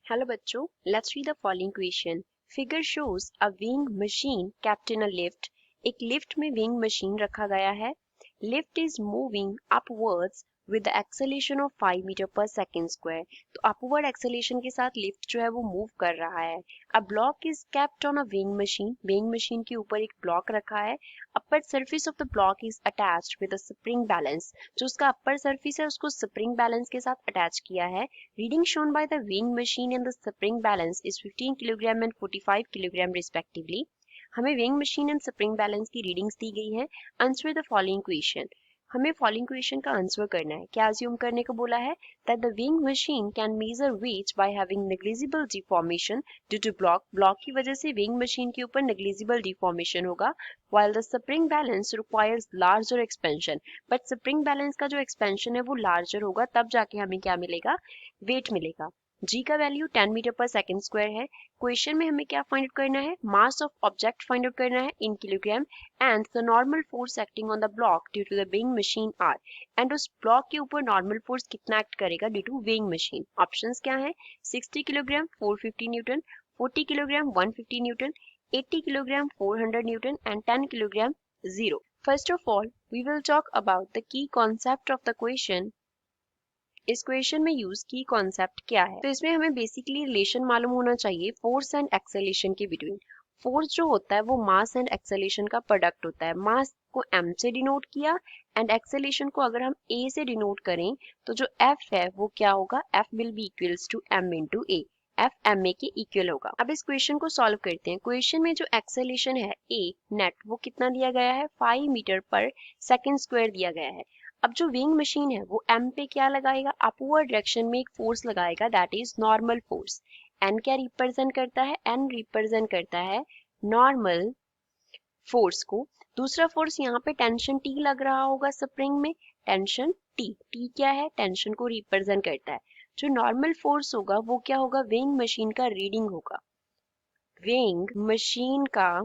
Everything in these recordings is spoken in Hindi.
Hello बच्चों, let's read the following question. Figure shows a weighing machine kept in a lift. एक लिफ्ट में weighing machine रखा गया है. Lift is moving upwards with the acceleration of 5 meter per second square. तो upward acceleration के साथ लिफ्ट जो है वो मूव कर रहा है. A block is kept on a weighing machine. weighing machine के ऊपर एक ब्लॉक रखा है. Upper surface of the block is attached with a spring balance. जो उसका upper surface है उसको spring balance के साथ attach किया है. Reading shown by the weighing machine and the spring balance is 15 kg and 45 kg respectively. हमें weighing machine and spring balance की रीडिंग्स दी गई हैं. Answer the following question. हमें फॉलोइंग क्वेश्चन का आंसर करना है. क्या अज्यूम करने को बोला है? That the weighing machine can measure weight by having negligible deformation due to block की वजह से weighing machine के ऊपर negligible deformation होगा, while the spring balance requires larger expansion. but spring balance का जो expansion है वो larger होगा, तब जाके हमें क्या मिलेगा? वेट मिलेगा. जी का वैल्यू 10 मीटर पर सेकंड स्क्वायर है. क्वेश्चन में हमें क्या फाइंड आउट करना है? Mass of object find out करना है in kilogram and the normal force acting on the block due to the weighing machine are. And उस ब्लॉक के ऊपर नॉर्मल फोर्स कितना एक्ट करेगा due to weighing machine. Options क्या है? 60 kilogram 450 Newton, 40 kilogram 150 Newton, 80 kilogram 400 Newton and 10 kilogram 0. First of all we will talk about the key concept of the question. इस क्वेश्चन में यूज की कॉन्सेप्ट क्या है? तो इसमें हमें बेसिकली रिलेशन मालूम होना चाहिए फोर्स एंड एक्सेलेरेशन के बिटवीन. फोर्स जो होता है वो मास एंड एक्सेलेरेशन का प्रोडक्ट होता है. मास को m से डिनोट किया एंड एक्सेलेरेशन को अगर हम a से डिनोट करें तो जो f है वो क्या होगा? f will be equals to m into a. f ma के इक्वल होगा. अब इस क्वेश्चन को सॉल्व करते हैं. क्वेश्चन में जो एक्सेलेरेशन है a नेट वो कितना दिया गया है? 5 मीटर पर सेकंड स्क्वायर दिया गया है. अब जो weighing मशीन है वो m पे क्या लगाएगा? अपवर्ड डायरेक्शन में एक फोर्स लगाएगा, that is normal force. n क्या रिप्रेजेंट करता है? n रिप्रेजेंट करता है नॉर्मल फोर्स को. दूसरा फोर्स यहाँ पे टेंशन T लग रहा होगा स्प्रिंग में, टेंशन T. T क्या है? टेंशन को रिप्रेजेंट करता है. जो नॉर्मल फोर्स होगा वो क्या होगा? weighing मशीन का रीडिंग होगा. weighing मशीन का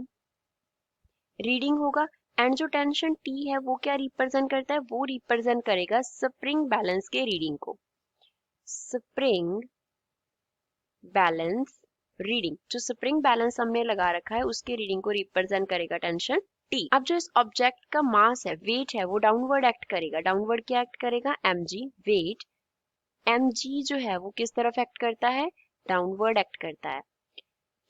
रीडिंग होगा. एंड जो टेंशन T है वो क्या रिप्रेजेंट करता है? वो रिप्रेजेंट करेगा स्प्रिंग बैलेंस के रीडिंग को. स्प्रिंग बैलेंस रीडिंग, जो स्प्रिंग बैलेंस हमने लगा रखा है उसके रीडिंग को रिप्रेजेंट करेगा टेंशन T. अब जो इस ऑब्जेक्ट का मास है, वेट है, वो डाउनवर्ड एक्ट करेगा. डाउनवर्ड क्या एक्ट करेगा? mg. वेट mg जो है वो किस तरफ एक्ट करता है? डाउनवर्ड एक्ट करता है.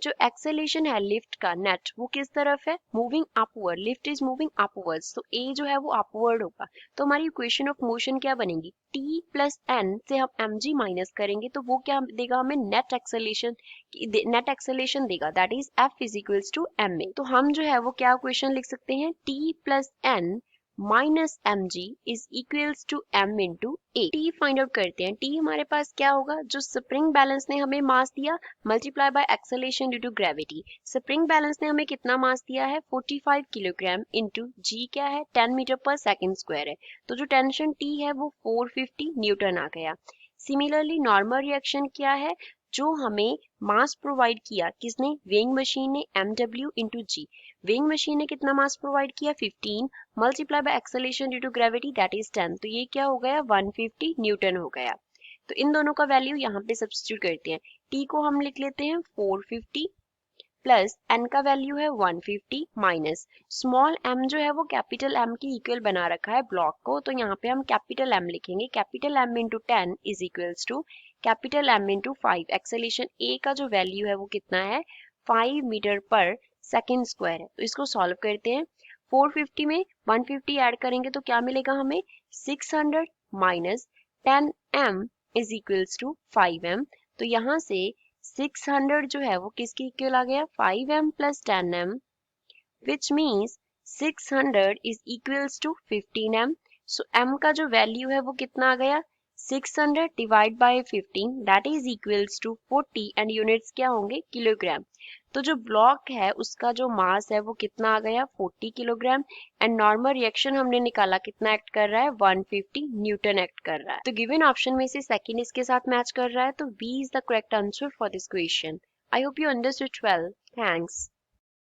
जो एक्सेलेरेशन है लिफ्ट का नेट वो किस तरफ है? Moving upward. Lift is moving upwards, तो ए जो है वो अपवर्ड होगा. तो हमारी इक्वेशन ऑफ मोशन क्या बनेगी? टी प्लस एन से हम एम जी माइनस करेंगे तो वो क्या देगा हमें? नेट एक्सेलेरेशन देगा, that is f is equals to m a. तो हम जो है वो क्या इक्वेशन लिख सकते हैं? T plus N minus m g is equals to m into a. T find out करते हैं. टी हमारे पास क्या होगा? जो स्प्रिंग बैलेंस ने हमें मास दिया multiply by acceleration due to gravity. Spring balance ने हमें कितना मास दिया है? 45 किलोग्राम इंटू जी क्या है? 10 मीटर पर सेकंड स्क्वायर है. तो जो टेंशन टी है वो 450 न्यूटन आ गया. सिमिलरली नॉर्मल रिएक्शन क्या है? जो हमें मास प्रोवाइड किया किसने? weighing मशीन ने, mw into g. weighing machine ने कितना मास प्रोवाइड किया? 15 multiply by acceleration due to gravity that is 10. तो ये क्या हो गया? 150 न्यूटन हो गया. तो इन दोनों का वैल्यू यहाँ पे सब्स्टिट्यूट करते हैं. टी को हम लिख लेते हैं 450 प्लस एन का वैल्यू है 150 माइनस स्मॉल m जो है वो कैपिटल M के इक्वल बना रखा है ब्लॉक को, तो यहाँ पे हम कैपिटल M लिखेंगे. Capital M into 10 is equals to capital M into 5. Acceleration A का जो वैल्यू है वो कितना है? 5 मीटर पर सेकेंड स्क्वायर है. तो इसको सॉल्व करते हैं. 450 में 150 ऐड करेंगे तो क्या मिलेगा हमें? 600 minus 10m is equals to 5m. तो यहाँ से 600 जो है वो किसके इक्वल आ गया? 5m plus 10m, which means 600 is equals to 15m. So m का जो वैल्यू है वो कितना आ गया? 600 divide by 15 that is equals to 40 and units क्या होंगे? किलोग्राम. तो जो ब्लॉक है उसका जो मास है वो कितना आ गया? 40 किलोग्राम. एंड नॉर्मल रिएक्शन हमने निकाला कितना एक्ट कर रहा है? 150 न्यूटन एक्ट कर रहा है. तो गिवन ऑप्शन में से सेकंड इसके साथ मैच कर रहा है, तो B is the correct answer for this question. I hope you understood well. Thanks.